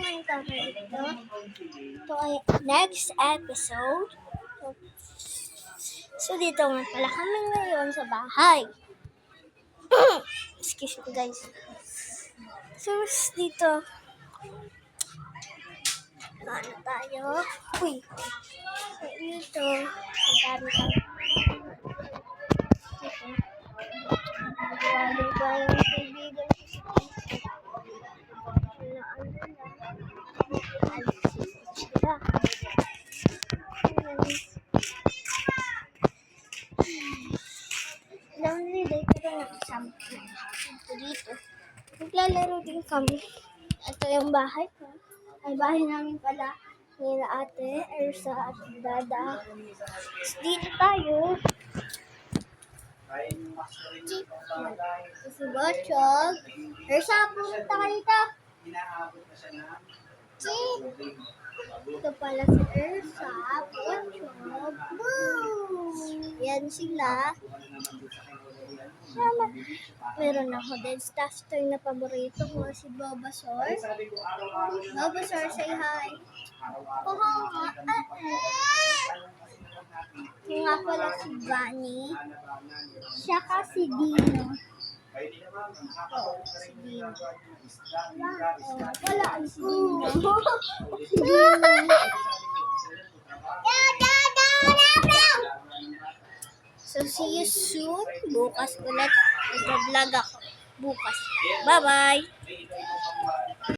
ngayong topic ito. Ito ay next episode. So, dito nga pala kami ngayon sa bahay. Excuse me, guys. So, dito. Ano tayo? Uy. So, dito. Ang dami tayo. Dito. Bali yung kaibigan. Sila. Lonely day ko rin nakasama dito. Naglalaro din kami. Ito yung bahay ko. Ay, bahay namin pala. Nila ate, Ersa at dada. Dito tayo. Si Bochog. Ersa, pumunta ka dito. Ito pala si Ersa, Bochog. Yan sila. Meron ako din staff toy na paborito ko, si Bulbasaur. Bulbasaur, say hi. Yung nga pala si Bunny. Siya si Dino. Si Dino. Wala si Dino. Si Dino. So, see you soon. Bukas ulit. Mag-vlog ako. Bukas. Bye-bye!